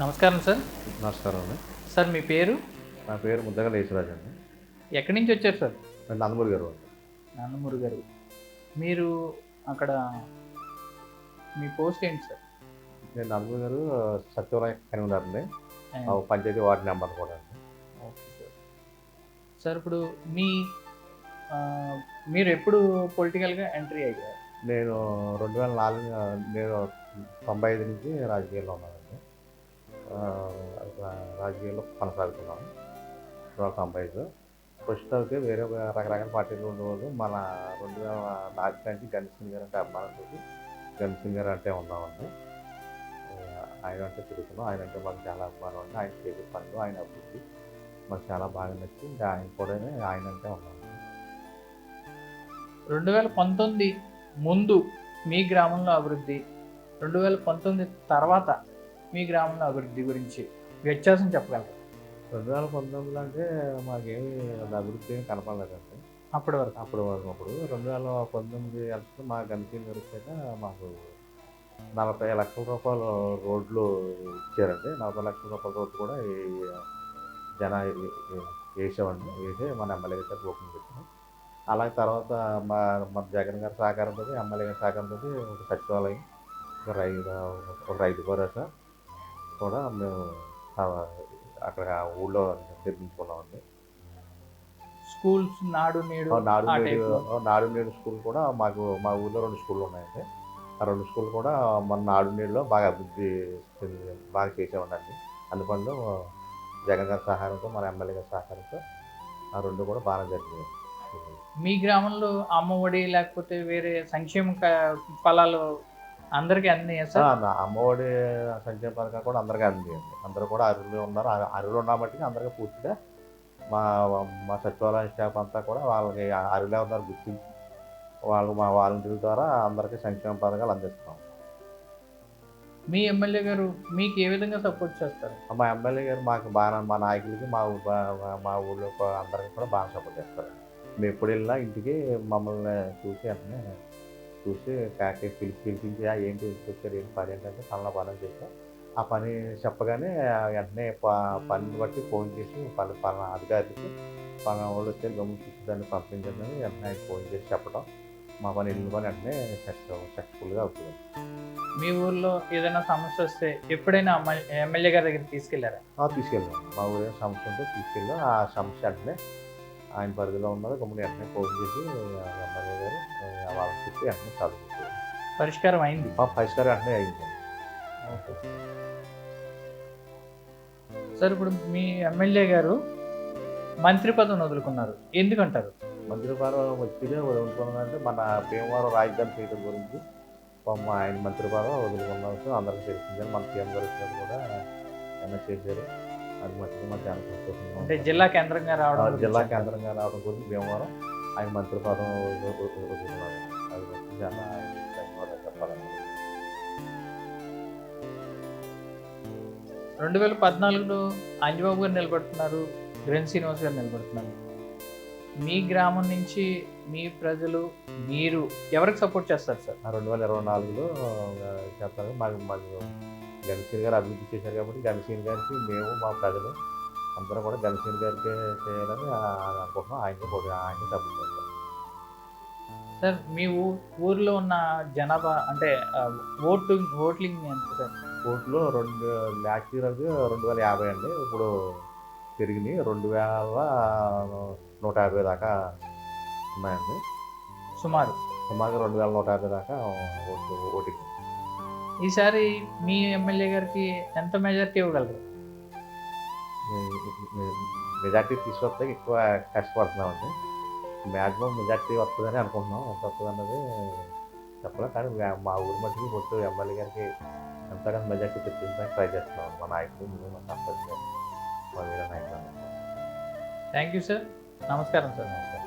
నమస్కారం సార్. నమస్కారం అండి. సార్ మీ పేరు? నా పేరు ముద్దగల యేసురాజు అండి. ఎక్కడి నుంచి వచ్చారు సార్? నేను నందమూరి గారు అండి. నందమూరి గారు. మీరు అక్కడ మీ పోస్ట్ ఏంటి సార్? నేను నందమూరి గారు సచివాలయ కన్వీనర్ అండి. అండ్ పంచాయతీ వార్డు నెంబర్ కూడా అండి. Okay sir. సార్ ఇప్పుడు మీ మీరు ఎప్పుడు పొలిటికల్‌గా ఎంట్రీ అయ్యారు? నేను 2004 నేను 95 నుంచి రాజకీయాల్లో ఉన్నానండి. రాజకీయాల్లో కొనసాగుతున్నాను. 95 ఫస్ట్ అయితే వేరే రకరకాల పార్టీలు ఉండేవాళ్ళు. మన 2004 నుంచి గణేష్ గారు అంటే అభిమానంతో గణేష్ గారు అంటే ఉన్నామండి. ఆయన అంటే తిరుగుతున్నాం. ఆయన అంటే మాకు చాలా అభిమానం అండి. ఆయన చేసే పనులు, ఆయన అభివృద్ధి మాకు చాలా బాగా నచ్చి ఇంకా ఆయన కూడా ఆయన అంటే ఉన్నామండి. 2019 ముందు మీ గ్రామంలో అభివృద్ధి, 2019 తర్వాత మీ గ్రామంలో అభివృద్ధి గురించి వ్యత్యాసం చెప్పగలరా? 2019 అంటే మాకేమి అభివృద్ధి ఏమి కనపడలేదండి. అప్పటి వరకు. అప్పుడు 2019 ఎలక్షన్ మా గణేష్ గారు వచ్చాక మాకు 40 లక్షల రూపాయలు రోడ్లు ఇచ్చారండి. 40 లక్షల రూపాయల రోడ్లు కూడా వేసామండి. వేసి మన ఎమ్మెల్యే గారు ఓపెన్ పెట్టాము. అలాగే తర్వాత మన జగన్ గారి సహకారంతో, ఎమ్మెల్యే గారి సహకారంతో ఒక సచివాలయం, ఒక రైతు భరోసా కూడా మేము అక్కడ ఊళ్ళో నిర్మించుకున్నామండి. స్కూల్స్ నాడు నేడు నాడు నేడు స్కూల్ కూడా మా ఊళ్ళో 2 స్కూళ్ళు ఉన్నాయండి. ఆ 2 స్కూళ్ళు కూడా మన నాడు నేడులో బాగా అభివృద్ధి బాగా చేసామండి. అందువల్ల జగన్ గారి సహాయంతో, మన ఎమ్మెల్యే గారి సహకారంతో ఆ 2 కూడా బాగా జరిగాయి. మీ గ్రామంలో అమ్మఒడి లేకపోతే వేరే సంక్షేమ ఫలాలు అందరికీ అందినాయా సార్? అమ్మఒడి సంక్షేమ పథకాలు కూడా అందరికీ అందినాయండి. అందరూ కూడా అర్హులు ఉన్నారు. అర్హులు ఉన్న మట్టికి అందరికీ పూర్తిగా మా మా సచివాలయ స్టాఫ్ అంతా కూడా వాళ్ళకి అర్హులే ఉన్నారు గుర్తించి వాళ్ళు మా వాలంటీర్ల ద్వారా అందరికీ సంక్షేమ పథకాలు అందిస్తాం. మీ ఎమ్మెల్యే గారు మీకు ఏ విధంగా సపోర్ట్ చేస్తారు? మా ఎమ్మెల్యే గారు మాకు బాగా, మా నాయకులకి, మా ఊళ్ళో అందరికీ కూడా బాగా సపోర్ట్ చేస్తారు. మేము ఎప్పుడు వెళ్ళినా ఇంటికి మమ్మల్ని చూసి పిలిపించి ఏంటి వచ్చారు, ఏంటి పని ఏంటంటే పలానా పని అని చెప్పి ఆ పని చెప్పగానే వెంటనే పనిని బట్టి ఫోన్ చేసి పలానా అధికారికి పలానా వాళ్ళు వచ్చి గమనించి దాన్ని పంపించండి అని వెంటనే ఆయన ఫోన్ చేసి చెప్పడం, మా పని వెళ్ళిన పని వెంటనే సక్సెస్ఫుల్గా అవుతుంది. మీ ఊర్లో ఏదైనా సమస్య వస్తే ఎప్పుడైనా ఎమ్మెల్యే గారి దగ్గర తీసుకెళ్లారా? తీసుకెళ్ళాం. మా ఊరే సమస్య ఉంటే తీసుకెళ్ళాం. ఆ సమస్య వెంటనే ఆయన పరిధిలో ఉన్నది గమ్మున వెంటనే ఫోన్ చేసి ఎమ్మెల్యే గారు వాళ్ళని చెప్పి వెంటనే చదువుతుంది. పరిష్కారం అయింది? పరిష్కారం వెంటనే అయింది. సార్ ఇప్పుడు మీ ఎమ్మెల్యే గారు మంత్రి పదవిని వదులుకున్నారు, ఎందుకంటారు? మంత్రి పదవి వచ్చిందే వదులుకున్నారంటే మన భీమవరం రాజధాని చేయడం గురించి ఆయన మంత్రి పదవి వదులుకున్నారు. అందరికీ తెలిసిందే. మన సీఎం గారు కూడా ఏమైనా చేశారు. అది మట్టికి మాకు చాలా సంతోషంగా అంటే జిల్లా కేంద్రంగా రావడం గురించి భీమవరం ఆయన మంత్రి పదవి వదులుకున్నారు. అది వచ్చి చాలా ధన్యవాదాలు చెప్పాలండి. 2014లో అంజబాబు గారు నిలబడుతున్నారు, గ్రెన్ శ్రీనివాస్ గారు నిలబడుతున్నారు. మీ గ్రామం నుంచి మీ ప్రజలు మీరు ఎవరికి సపోర్ట్ చేస్తారు సార్? 2024లో చెప్తాను. మాకు గణేష్ గారు అభివృద్ధి చేశారు కాబట్టి గణేష్ గారికి మేము, మా ప్రజలు అందరూ కూడా గణేష్ గారికి చేయాలని అనుకుంటున్నాం. ఆయనకి సపోర్ట్ చేస్తాం. సార్ మీ ఊర్లో ఉన్న జనాభా అంటే ఓట్లింగ్ ఎంత సార్? ఓట్లు 2050 అండి. ఇప్పుడు పెరిగినాయి 2150 దాకా ఉన్నాయండి. సుమారుగా 2150 దాకా ఓటింగ్. ఈసారి మీ ఎమ్మెల్యే గారికి ఎంత మెజారిటీ ఇవ్వగలరు? మెజార్టీ తీసుకొస్తే ఎక్కువ కష్టపడుతున్నామండి. మ్యాక్సిమం మెజార్టీ వస్తుందని అనుకుంటున్నాం. ఎంత వస్తుంది అన్నది చెప్పలేం. కానీ మా ఊరి మట్టికి మొత్తం ఎమ్మెల్యే గారికి ఎంతగానో మెజార్టీ తెప్పించడానికి ట్రై చేస్తున్నాం. మా నాయకులు, మా సర్పంచ్, మా వీర నాయకులు. Thank you sir. నమస్కారం సార్. నమస్కారం.